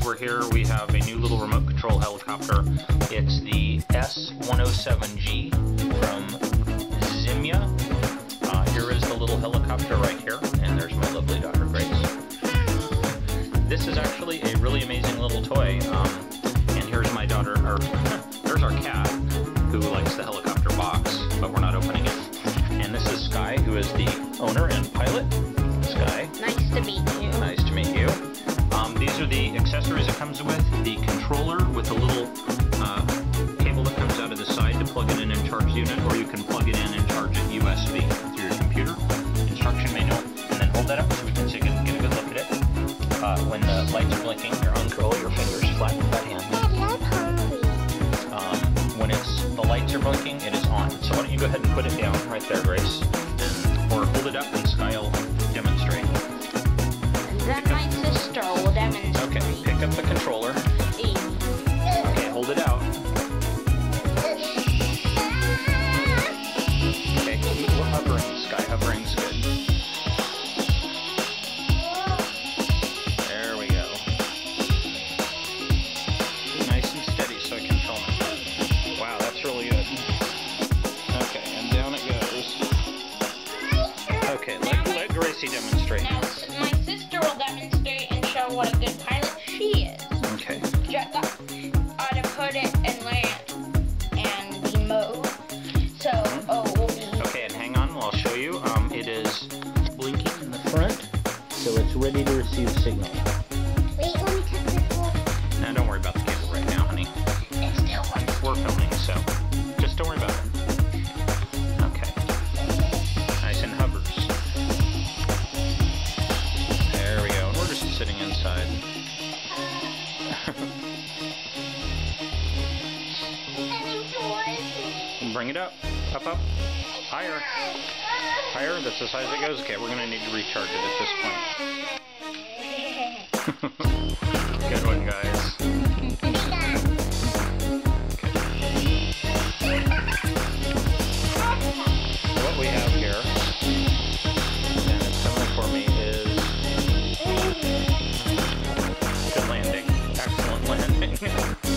guys, we're here. We have a new little remote control helicopter. It's the S107G from Zyma. Here is the little helicopter right here, and there's my lovely daughter Grace. This is actually a really amazing little toy, and here's my daughter, or there's our cat, who likes the helicopter box, but we're not opening it. And this is Sky, who is the owner and pilot. Sky. Nice to meet you. Nice to meet you. These are the accessories it comes with. The controller with a little cable that comes out of the side to plug it in and charge the unit, or you can plug it in and charge it USB through your computer. Instruction manual, and then hold that up so we can get a good look at it. When the lights are blinking, you're unroll your fingers flat with that hand. When the lights are blinking, it is on. So why don't you go ahead and put it down right there, Grace, or hold it up and Sky will demonstrate. Then my sister will demonstrate. Okay, pick up the controller. Okay, hold it out. Okay, we're hovering. Sky hovering's good. There we go. Nice and steady so I can film it. Wow, that's really good. Okay, and down it goes. Okay, let Gracie demonstrate. Now, my sister will demonstrate and show what a good pilot she is. Okay. Just how to put it and land and the mode. So, Okay, and hang on, I'll show you. It is blinking in the front, so it's ready to receive signal. Wait, let me touch this one. Now, don't worry about the cable right now, honey. It still works. We're filming, so just don't worry about it. Okay. Nice and hovers. There we go. And we're just sitting inside. Bring it up. Up, up. Higher. Higher. That's as high as it goes. Okay, we're going to need to recharge it at this point. Good one, guys. What we have here, and it's coming for me, is good landing. Excellent landing.